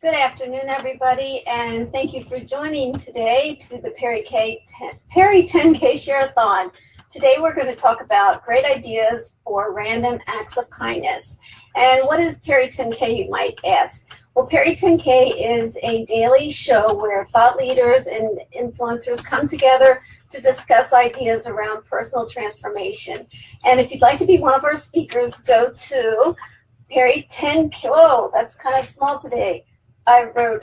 Good afternoon, everybody, and thank you for joining today to the Peri10K Share-a-thon. Today we're going to talk about great ideas for random acts of kindness. And what is Peri10K, you might ask? Well, Peri10K is a daily show where thought leaders and influencers come together to discuss ideas around personal transformation. And if you'd like to be one of our speakers, go to Peri10K. Whoa, that's kind of small today. I wrote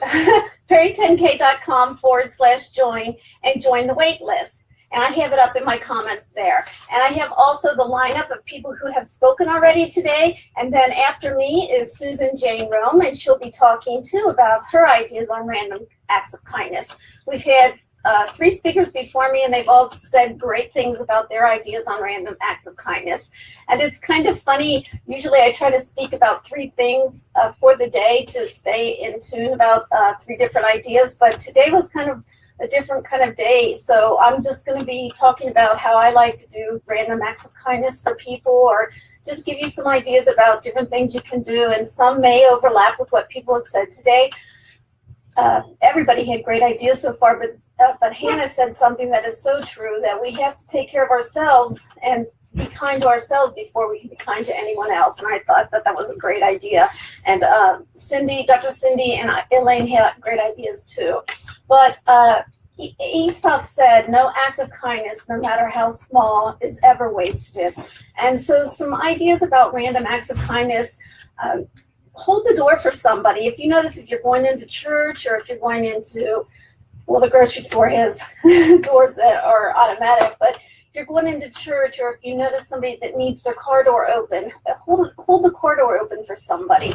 Peri10K.com/join and join the wait list. And I have it up in my comments there. And I have also the lineup of people who have spoken already today. And then after me is Susan Jane Rome, and she'll be talking too about her ideas on random acts of kindness. We've had 3 speakers before me, and they've all said great things about their ideas on random acts of kindness. And it's kind of funny. Usually I try to speak about 3 things for the day to stay in tune about 3 different ideas, but today was kind of a different kind of day. So I'm just going to be talking about how I like to do random acts of kindness for people, or just give you some ideas about different things you can do, and some may overlap with what people have said today. Everybody had great ideas so far, but Hannah said something that is so true, that we have to take care of ourselves and be kind to ourselves before we can be kind to anyone else. And I thought that that was a great idea. And Dr. Cindy and Elaine had great ideas too. But Aesop said, no act of kindness, no matter how small, is ever wasted. And so some ideas about random acts of kindness. Hold the door for somebody. If you notice, if you're going into church, or if you're going into, well, the grocery store has doors that are automatic, but if you're going into church, or if you notice somebody that needs their car door open, hold the car door open for somebody.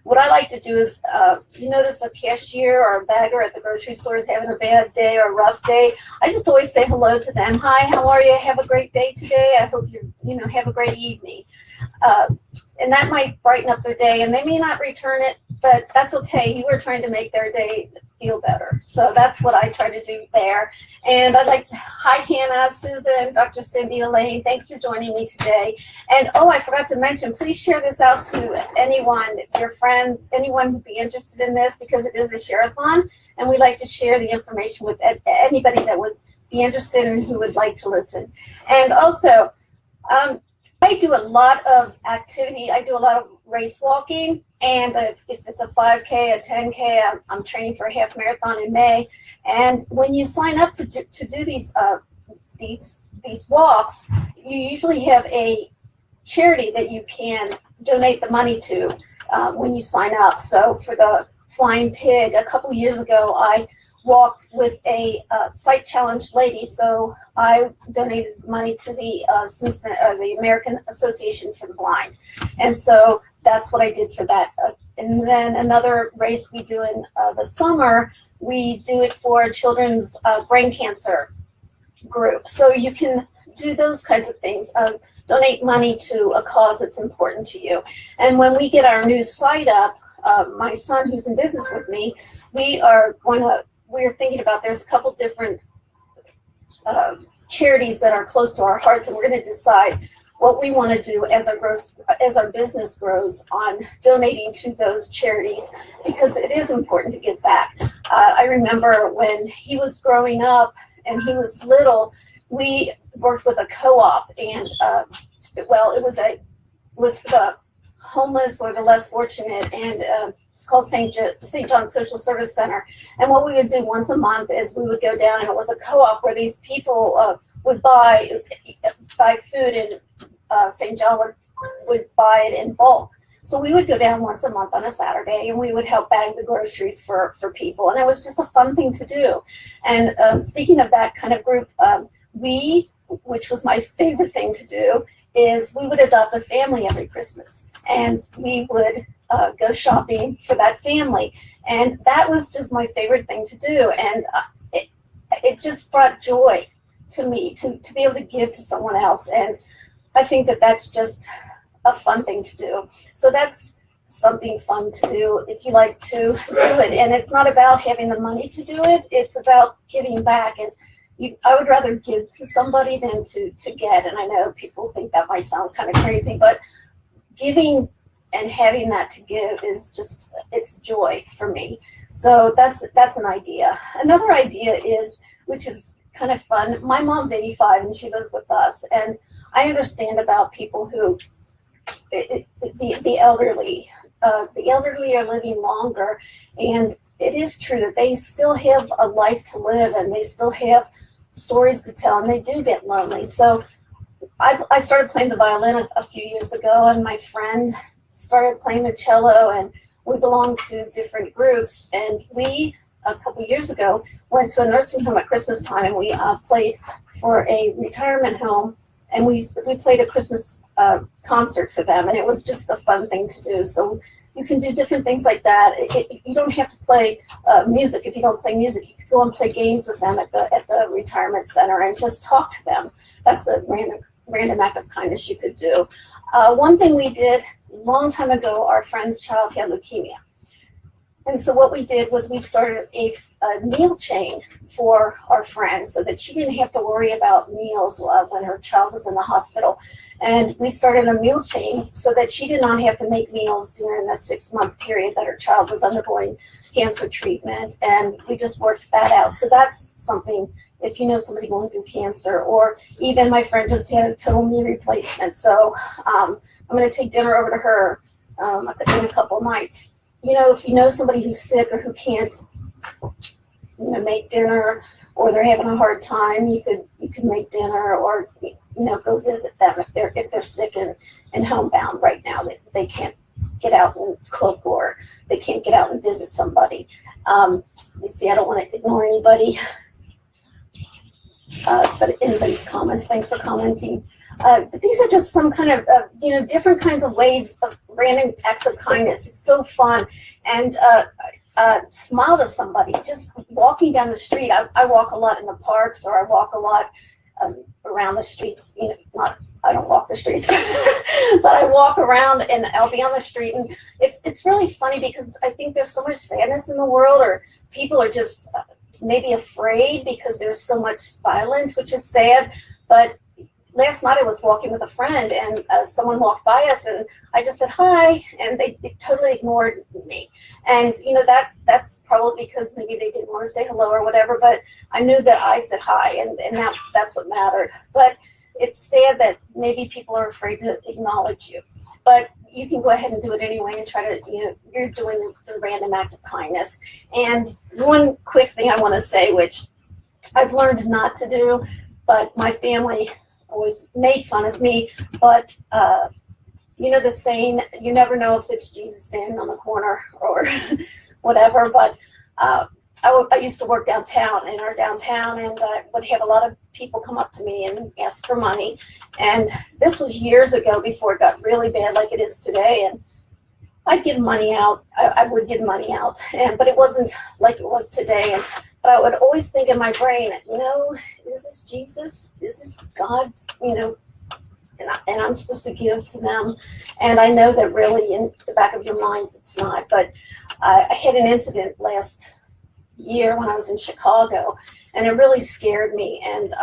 What I like to do is, if you notice a cashier or a bagger at the grocery store is having a bad day or a rough day, I just always say hello to them. Hi, how are you? Have a great day today. I hope you have a great evening. And that might brighten up their day, and they may not return it, but that's okay. You were trying to make their day feel better. So that's what I try to do there. And I'd like to, hi Hannah, Susan, Dr. Cindy, Elaine, thanks for joining me today. And oh, I forgot to mention, please share this out to anyone, your friends, anyone who'd be interested in this, because it is a share-a-thon, and we like to share the information with anybody that would be interested and who would like to listen. And also, I do a lot of activity. I do a lot of race walking, and if it's a 5K, a 10K, I'm training for a half marathon in May. And when you sign up to do these walks, you usually have a charity that you can donate the money to when you sign up. So for the Flying Pig, a couple years ago, I walked with a sight-challenged lady, so I donated money to the American Association for the Blind, and so that's what I did for that. And then another race we do in the summer, we do it for children's brain cancer group. So you can do those kinds of things. Donate money to a cause that's important to you. And when we get our new site up, my son, who's in business with me, we're thinking about, there's a couple different charities that are close to our hearts, and we're going to decide what we want to do as our business grows on donating to those charities, because it is important to give back. I remember when he was growing up and he was little, we worked with a co-op, and well, it was for the homeless or the less fortunate, and it's called St. John's Social Service Center. And what we would do once a month is we would go down, and it was a co-op where these people would buy food, and St. John would buy it in bulk. So we would go down once a month on a Saturday, and we would help bag the groceries for people, and it was just a fun thing to do. And speaking of that kind of group, which was my favorite thing to do, is we would adopt a family every Christmas, and we would go shopping for that family, and that was just my favorite thing to do. And it just brought joy to me to be able to give to someone else, and I think that that's just a fun thing to do. So that's something fun to do if you like to do it. And it's not about having the money to do it, it's about giving back. And I would rather give to somebody than to get. And I know people think that might sound kind of crazy, but giving and having that to give is just, it's joy for me. So that's an idea. Another idea is, which is kind of fun, my mom's 85 and she lives with us, and I understand about people who, the elderly are living longer, and it is true that they still have a life to live and they still have stories to tell, and they do get lonely. So I started playing the violin a few years ago, and my friend started playing the cello, and we belong to different groups, and we, a couple years ago, went to a nursing home at Christmas time, and we played for a retirement home, and we played a Christmas concert for them, and it was just a fun thing to do. So you can do different things like that. You don't have to play music. If you don't play music, you can go and play games with them at the retirement center and just talk to them. That's a random act of kindness you could do. One thing we did a long time ago, our friend's child had leukemia. And so what we did was we started a meal chain for our friend so that she didn't have to worry about meals when her child was in the hospital. And we started a meal chain so that she did not have to make meals during the 6-month period that her child was undergoing cancer treatment. And we just worked that out. So that's something, if you know somebody going through cancer, or even my friend just had a total knee replacement. So I'm going to take dinner over to her in a couple nights. You know, if you know somebody who's sick or who can't, you know, make dinner, or they're having a hard time, you could make dinner, or, you know, go visit them if they're sick and homebound right now. They can't get out and cook, or they can't get out and visit somebody. Let me see, I don't want to ignore anybody. But anybody's comments, thanks for commenting. But these are just some kind of, you know, different kinds of ways of random acts of kindness. It's so fun. And smile to somebody, just walking down the street. I walk a lot in the parks, or I walk a lot around the streets. You know, I don't walk the streets, but I walk around and I'll be on the street. And it's really funny because I think there's so much sadness in the world, or people are just maybe afraid because there's so much violence, which is sad. But last night I was walking with a friend, and someone walked by us, and I just said hi, and they totally ignored me. And you know, that's probably because maybe they didn't want to say hello or whatever, but I knew that I said hi, and that's what mattered. But it's sad that maybe people are afraid to acknowledge you. But you can go ahead and do it anyway and try to, you know, you're doing the random act of kindness. And one quick thing I want to say, which I've learned not to do, but my family always made fun of me, but you know the saying, you never know if it's Jesus standing on the corner or whatever. But I used to work downtown, in our downtown, and I would have a lot of people come up to me and ask for money. And this was years ago, before it got really bad like it is today. And I'd give money out. I would give money out, but it wasn't like it was today. But I would always think in my brain, you know, is this Jesus? Is this God? You know, and I'm supposed to give to them. And I know that really in the back of your mind it's not. But I had an incident last year when I was in Chicago, and it really scared me. And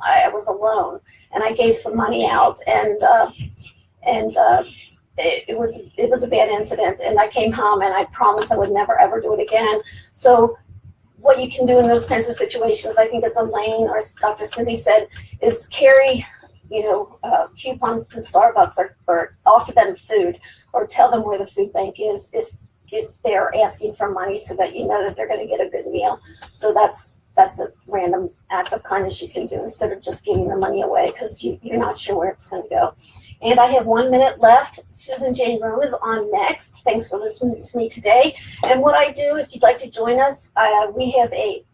I was alone, and I gave some money out, and it was a bad incident. And I came home, and I promised I would never ever do it again. So what you can do in those kinds of situations, I think it's Elaine or Dr. Cindy said, is carry, you know, coupons to Starbucks, or offer them food, or tell them where the food bank is if they're asking for money, so that you know that they're going to get a good meal. So that's a random act of kindness you can do, instead of just giving the money away because you're not sure where it's going to go. And I have 1 minute left. Susan Jane Rome is on next. Thanks for listening to me today. And what I do, if you'd like to join us, we have a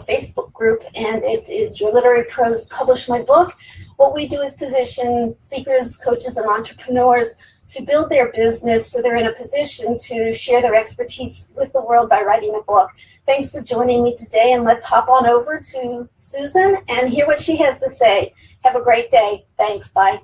Facebook group, and it is Your Literary Prose Publish My Book. What we do is position speakers, coaches, and entrepreneurs to build their business so they're in a position to share their expertise with the world by writing a book. Thanks for joining me today, and let's hop on over to Susan and hear what she has to say. Have a great day. Thanks. Bye.